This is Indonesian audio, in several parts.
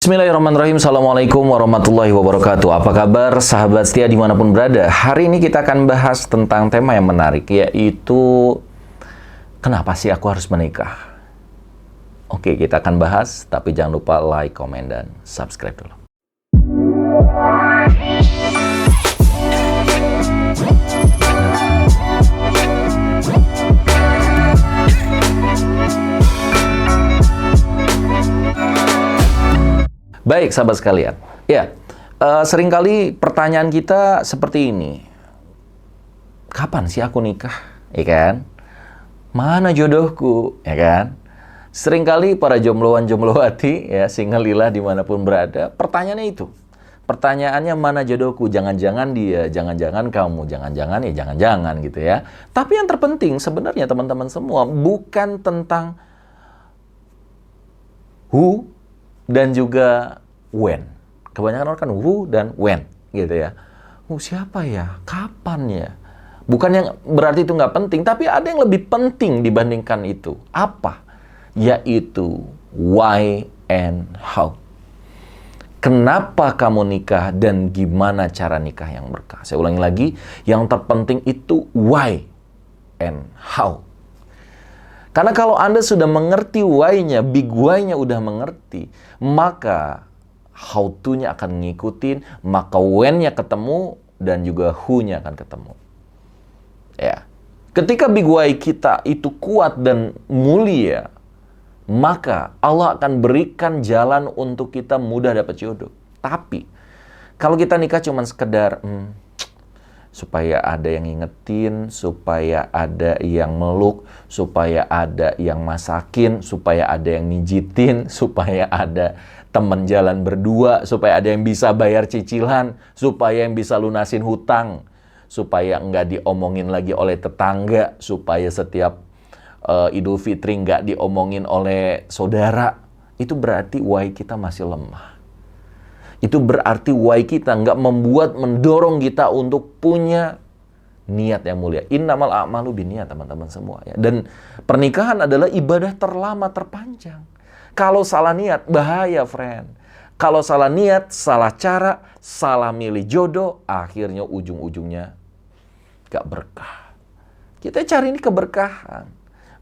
Bismillahirrahmanirrahim. Assalamualaikum warahmatullahi wabarakatuh. Apa kabar sahabat setia dimanapun berada? Hari ini kita akan bahas tentang tema yang menarik, yaitu kenapa sih aku harus menikah? Oke, kita akan bahas, tapi jangan lupa like, komen, dan subscribe dulu. Baik, sahabat sekalian. Ya, seringkali pertanyaan kita seperti ini. Kapan sih aku nikah? Ya kan? Mana jodohku? Ya kan? Seringkali para jombloan-jomblowati, ya, single lila dimanapun berada, pertanyaannya itu. Pertanyaannya mana jodohku? Jangan-jangan dia, jangan-jangan kamu, jangan-jangan ya jangan-jangan gitu ya. Tapi yang terpenting sebenarnya teman-teman semua bukan tentang who dan juga when. Kebanyakan orang kan who dan when gitu ya. Siapa ya? Kapan ya? Bukan yang berarti itu nggak penting, tapi ada yang lebih penting dibandingkan itu. Apa? Yaitu why and how. Kenapa kamu nikah dan gimana cara nikah yang berkah? Saya ulangi lagi, yang terpenting itu why and how. Karena kalau Anda sudah mengerti why-nya, big why-nya udah mengerti, maka how to-nya akan ngikutin, maka when-nya ketemu, dan juga who-nya akan ketemu. Ya. Ketika big why kita itu kuat dan mulia, maka Allah akan berikan jalan untuk kita mudah dapat jodoh. Tapi, kalau kita nikah cuma sekedar supaya ada yang ngingetin, supaya ada yang meluk, supaya ada yang masakin, supaya ada yang mijitin, supaya ada teman jalan berdua, supaya ada yang bisa bayar cicilan, supaya yang bisa lunasin hutang, supaya nggak diomongin lagi oleh tetangga, supaya setiap Idul Fitri nggak diomongin oleh saudara. Itu berarti why kita masih lemah. Itu berarti why kita nggak mendorong kita untuk punya niat yang mulia. Innamal a'malu binniyat, teman-teman semua ya. Dan pernikahan adalah ibadah terlama, terpanjang. Kalau salah niat, bahaya, friend. Kalau salah niat, salah cara, salah milih jodoh, akhirnya ujung-ujungnya nggak berkah. Kita cari ini keberkahan.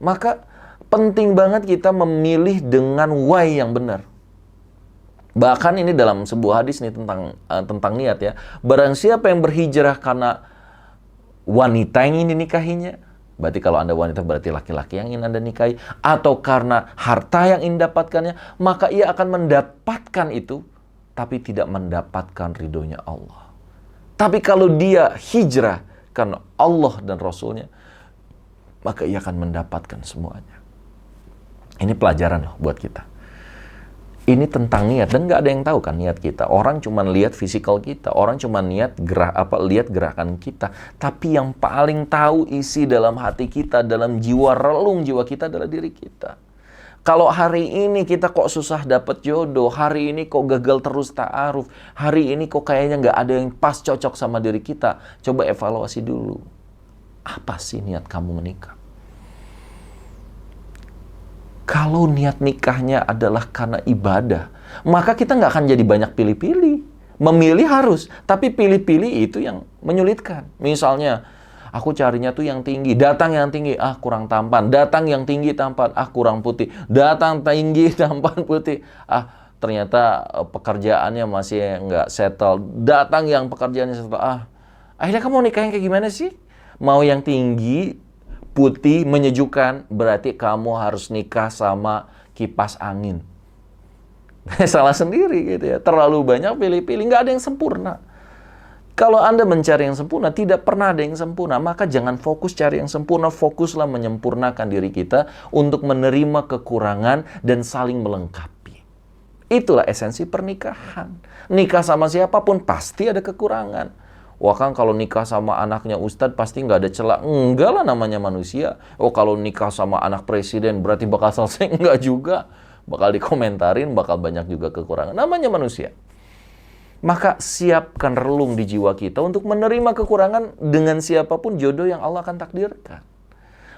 Maka penting banget kita memilih dengan why yang benar. Bahkan ini dalam sebuah hadis nih tentang niat ya. Barang siapa yang berhijrah karena wanita yang ingin dinikahinya, berarti kalau Anda wanita berarti laki-laki yang ingin Anda nikahi, atau karena harta yang ingin dapatkannya, maka ia akan mendapatkan itu, tapi tidak mendapatkan ridhonya Allah. Tapi kalau dia hijrah karena Allah dan Rasulnya, maka ia akan mendapatkan semuanya. Ini pelajaran loh buat kita. Ini tentang niat, dan nggak ada yang tahu kan niat kita. Orang cuma lihat fisikal kita, orang cuma lihat gerakan kita. Tapi yang paling tahu isi dalam hati kita, dalam jiwa relung jiwa kita adalah diri kita. Kalau hari ini kita kok susah dapat jodoh, hari ini kok gagal terus ta'aruf, hari ini kok kayaknya nggak ada yang pas cocok sama diri kita, coba evaluasi dulu. Apa sih niat kamu menikah? Kalau niat nikahnya adalah karena ibadah, maka kita nggak akan jadi banyak pilih-pilih. Memilih harus, tapi pilih-pilih itu yang menyulitkan. Misalnya, aku carinya tuh yang tinggi, datang yang tinggi, kurang tampan. Datang yang tinggi tampan, kurang putih. Datang tinggi tampan putih, ternyata pekerjaannya masih nggak settle. Datang yang pekerjaannya settle, akhirnya kamu nikah yang kayak gimana sih? Mau yang tinggi, putih, menyejukkan, berarti kamu harus nikah sama kipas angin. Salah sendiri gitu ya. Terlalu banyak pilih-pilih, nggak ada yang sempurna. Kalau Anda mencari yang sempurna, tidak pernah ada yang sempurna. Maka jangan fokus cari yang sempurna, fokuslah menyempurnakan diri kita untuk menerima kekurangan dan saling melengkapi. Itulah esensi pernikahan. Nikah sama siapapun pasti ada kekurangan. Wah kan kalau nikah sama anaknya ustadz pasti nggak ada celah. Enggak lah, namanya manusia. Kalau nikah sama anak presiden berarti bakal selesai. Enggak juga. Bakal dikomentarin, bakal banyak juga kekurangan. Namanya manusia. Maka siapkan relung di jiwa kita untuk menerima kekurangan dengan siapapun jodoh yang Allah akan takdirkan.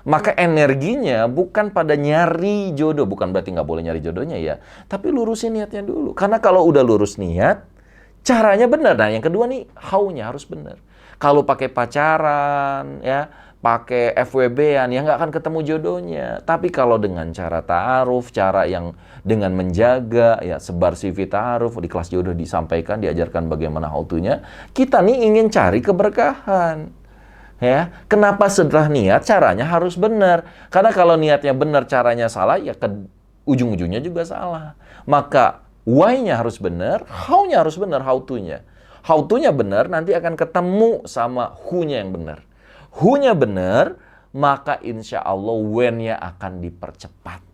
Maka energinya bukan pada nyari jodoh, bukan berarti nggak boleh nyari jodohnya ya, tapi lurusin niatnya dulu. Karena kalau udah lurus niat, caranya benar. Nah, yang kedua nih, how-nya harus benar. Kalau pakai pacaran, ya, pakai FWB-an, ya nggak akan ketemu jodohnya. Tapi kalau dengan cara ta'aruf, cara yang dengan menjaga, ya sebar CV ta'aruf, di kelas jodoh disampaikan, diajarkan bagaimana how-to-nya, kita nih ingin cari keberkahan. Ya, kenapa setelah niat caranya harus benar? Karena kalau niatnya benar, caranya salah, ya ke ujung-ujungnya juga salah. Maka why-nya harus benar, how-nya harus benar, how to-nya. How to-nya benar, nanti akan ketemu sama who-nya yang benar. Who-nya benar, maka insya Allah when-nya akan dipercepat.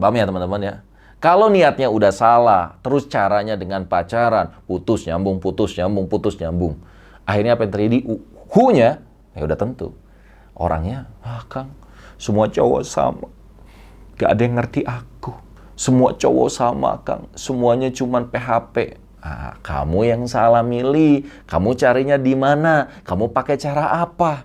Paham ya teman-teman ya? Kalau niatnya udah salah, terus caranya dengan pacaran, putus nyambung, putus nyambung, putus nyambung. Akhirnya apa yang terjadi? Who-nya, ya udah tentu. Orangnya, Kang, semua cowok sama. Gak ada yang ngerti aku. Semua cowok sama, Kang. Semuanya cuman PHP. Kamu yang salah milih. Kamu carinya di mana? Kamu pakai cara apa?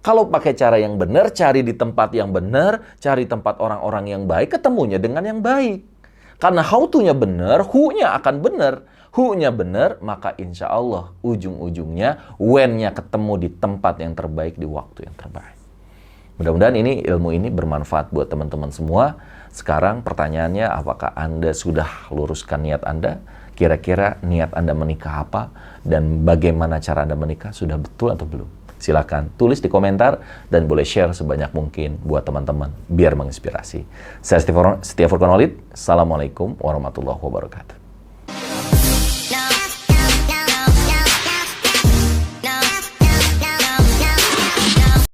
Kalau pakai cara yang benar, cari di tempat yang benar, cari tempat orang-orang yang baik, ketemunya dengan yang baik. Karena how to-nya benar, who-nya akan benar. Who-nya benar, maka insya Allah ujung-ujungnya when-nya ketemu di tempat yang terbaik, di waktu yang terbaik. Mudah-mudahan ilmu ini bermanfaat buat teman-teman semua. Sekarang pertanyaannya, apakah Anda sudah luruskan niat Anda? Kira-kira niat Anda menikah apa? Dan bagaimana cara Anda menikah? Sudah betul atau belum? Silakan tulis di komentar dan boleh share sebanyak mungkin buat teman-teman biar menginspirasi. Saya Setia Furqan Walid. Assalamualaikum warahmatullahi wabarakatuh.